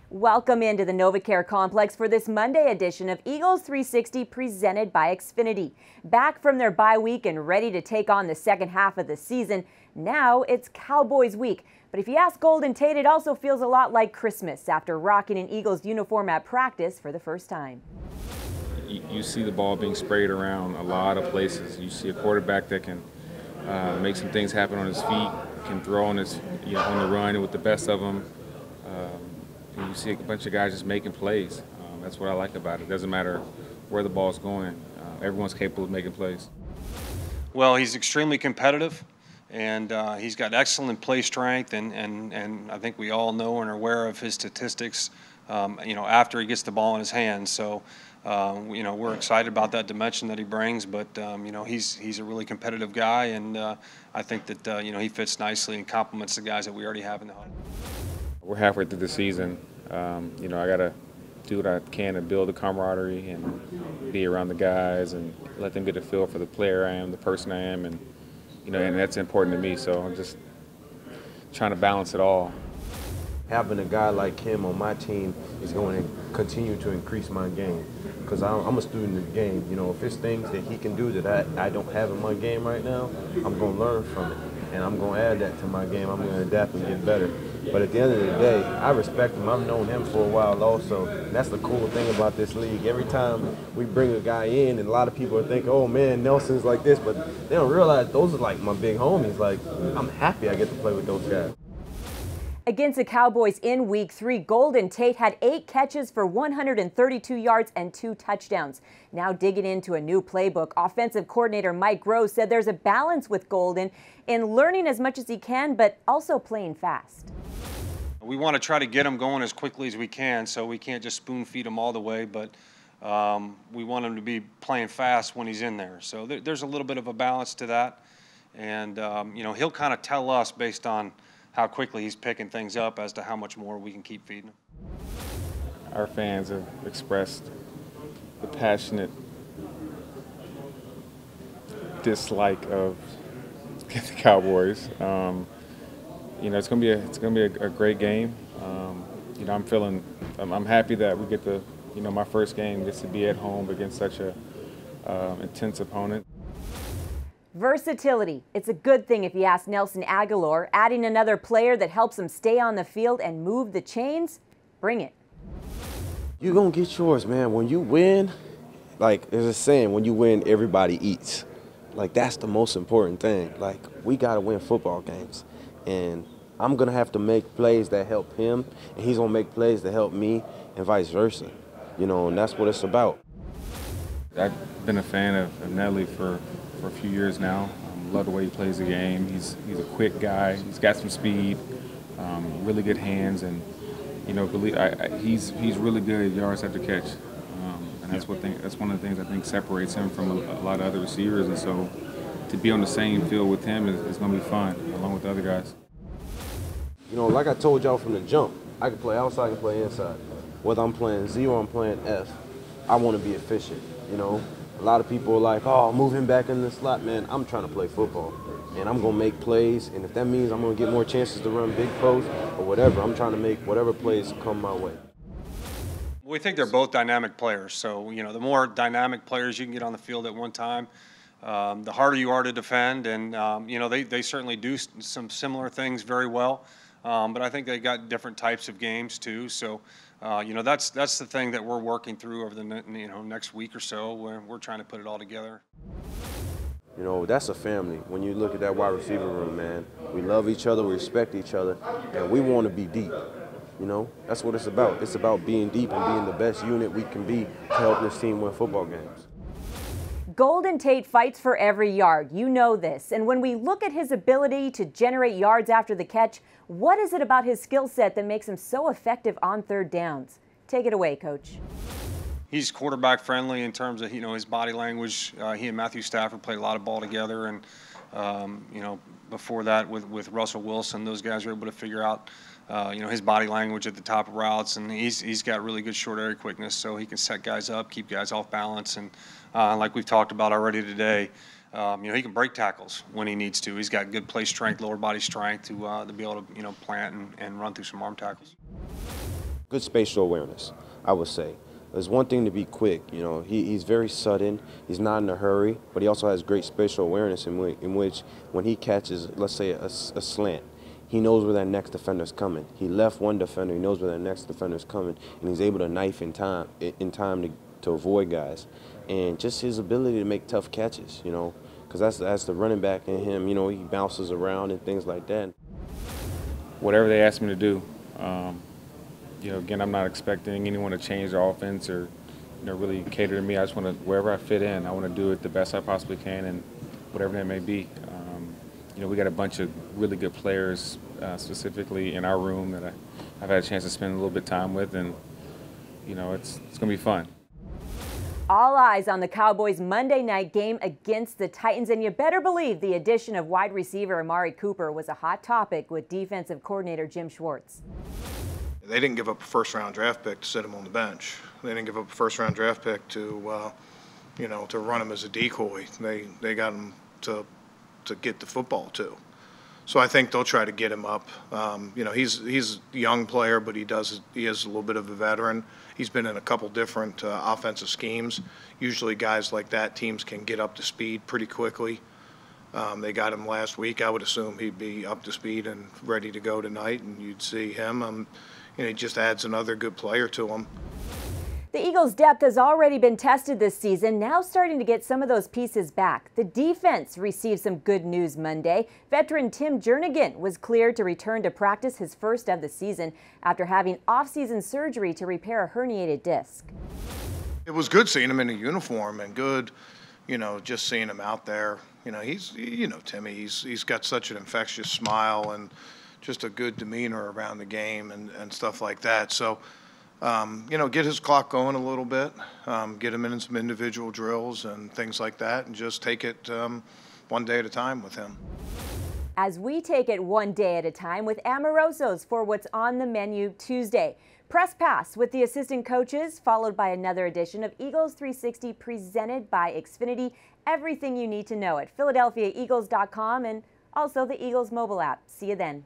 Welcome into the NovaCare Complex for this Monday edition of Eagles 360 presented by Xfinity. Back from their bye week and ready to take on the second half of the season, now it's Cowboys week. But if you ask Golden Tate, it also feels a lot like Christmas after rocking an Eagles uniform at practice for the first time. You see the ball being sprayed around a lot of places. You see a quarterback that can make some things happen on his feet, can throw on his, on the run with the best of them. And you see a bunch of guys just making plays. That's what I like about it. It doesn't matter where the ball's going. Everyone's capable of making plays. Well, he's extremely competitive, and he's got excellent play strength, and I think we all know and are aware of his statistics, after he gets the ball in his hands. So, we're excited about that dimension that he brings, but, he's a really competitive guy, and I think that, he fits nicely and complements the guys that we already have in the huddle. We're halfway through the season. I got to do what I can to build the camaraderie and be around the guys and let them get a feel for the player I am, the person I am, and that's important to me. So I'm just trying to balance it all. Having a guy like him on my team is going to continue to increase my game because I'm a student of the game. If it's things that he can do that I don't have in my game right now, I'm going to learn from it, and I'm going to add that to my game. I'm going to adapt and get better. But at the end of the day, I respect him. I've known him for a while also. That's the cool thing about this league. Every time we bring a guy in, and a lot of people think, oh man, Nelson's like this, but they don't realize those are like my big homies. Like, I'm happy I get to play with those guys. Against the Cowboys in Week 3, Golden Tate had 8 catches for 132 yards and 2 touchdowns. Now digging into a new playbook, offensive coordinator Mike Rose said there's a balance with Golden in learning as much as he can, but also playing fast. We want to try to get him going as quickly as we can, so we can't just spoon feed him all the way, but we want him to be playing fast when he's in there. So there's a little bit of a balance to that, and he'll kind of tell us based on how quickly he's picking things up as to how much more we can keep feeding him. Our fans have expressed the passionate dislike of the Cowboys. It's gonna be a great game. I'm happy that we get to, my first game gets to be at home against such a intense opponent. Versatility. It's a good thing if you ask Nelson Agholor. Adding another player that helps him stay on the field and move the chains, bring it. You're going to get yours, man. When you win, like there's a saying, when you win, everybody eats. Like, that's the most important thing. Like, we got to win football games. And I'm going to have to make plays that help him, and he's going to make plays that help me, and vice versa. And that's what it's about. I've been a fan of Nelly for a few years now. Love the way he plays the game. He's a quick guy. He's got some speed, really good hands, and he's really good at yards after catch. And that's one of the things I think separates him from a lot of other receivers. And so to be on the same field with him is going to be fun, along with the other guys. Like I told y'all from the jump, I can play outside, I can play inside. Whether I'm playing Z or I'm playing F, I want to be efficient. A lot of people are like, oh, move him back in the slot. Man, I'm trying to play football, and I'm going to make plays, and if that means I'm going to get more chances to run big posts or whatever, I'm trying to make whatever plays come my way. We think they're both dynamic players, so, the more dynamic players you can get on the field at one time, the harder you are to defend, and, they certainly do some similar things very well, but I think they got different types of games too, so that's the thing that we're working through over the next week or so. We're trying to put it all together. That's a family. When you look at that wide receiver room, man, we love each other, we respect each other, and we want to be deep. That's what it's about. It's about being deep and being the best unit we can be to help this team win football games. Golden Tate fights for every yard. You know this. And when we look at his ability to generate yards after the catch, what is it about his skill set that makes him so effective on third downs? Take it away, Coach. He's quarterback friendly in terms of, his body language. He and Matthew Stafford played a lot of ball together. And, before that with Russell Wilson, those guys were able to figure out, his body language at the top of routes. And he's got really good short area quickness, so he can set guys up, keep guys off balance. And like we've talked about already today, he can break tackles when he needs to. He's got good play strength, lower body strength to be able to, plant and run through some arm tackles. Good spatial awareness, I would say. It's one thing to be quick, you know, he's very sudden, he's not in a hurry, but he also has great spatial awareness in which when he catches, let's say, a slant, he knows where that next defender's coming. He left one defender, he knows where that next defender's coming, and he's able to knife in time to avoid guys. And just his ability to make tough catches, you know, because that's the running back in him, you know, he bounces around and things like that. Whatever they ask me to do, you know, again, I'm not expecting anyone to change the offense or, you know, really cater to me. I just want to, wherever I fit in, I want to do it the best I possibly can, and whatever that may be. You know, we got a bunch of really good players, specifically in our room that I've had a chance to spend a little bit of time with, and, you know, it's going to be fun. All eyes on the Cowboys' Monday night game against the Titans, and you better believe the addition of wide receiver Amari Cooper was a hot topic with defensive coordinator Jim Schwartz. They didn't give up a first-round draft pick to sit him on the bench. They didn't give up a first-round draft pick to, you know, to run him as a decoy. They got him to get the football too. So I think they'll try to get him up. You know, he's a young player, but he is a little bit of a veteran. He's been in a couple different offensive schemes. Usually guys like that, teams can get up to speed pretty quickly. They got him last week. I would assume he'd be up to speed and ready to go tonight, and you'd see him. You know, he just adds another good player to him. The Eagles' depth has already been tested this season, now starting to get some of those pieces back. The defense received some good news Monday. Veteran Tim Jernigan was cleared to return to practice, his first of the season, after having off-season surgery to repair a herniated disc. It was good seeing him in a uniform, and good, you know, just seeing him out there. You know, you know, Timmy, he's got such an infectious smile and just a good demeanor around the game and stuff like that. So, you know, get his clock going a little bit, get him in some individual drills and things like that, and just take it one day at a time with him. As we take it one day at a time with Amoroso's for what's on the menu Tuesday. Press Pass with the assistant coaches, followed by another edition of Eagles 360 presented by Xfinity. Everything you need to know at PhiladelphiaEagles.com and also the Eagles mobile app. See you then.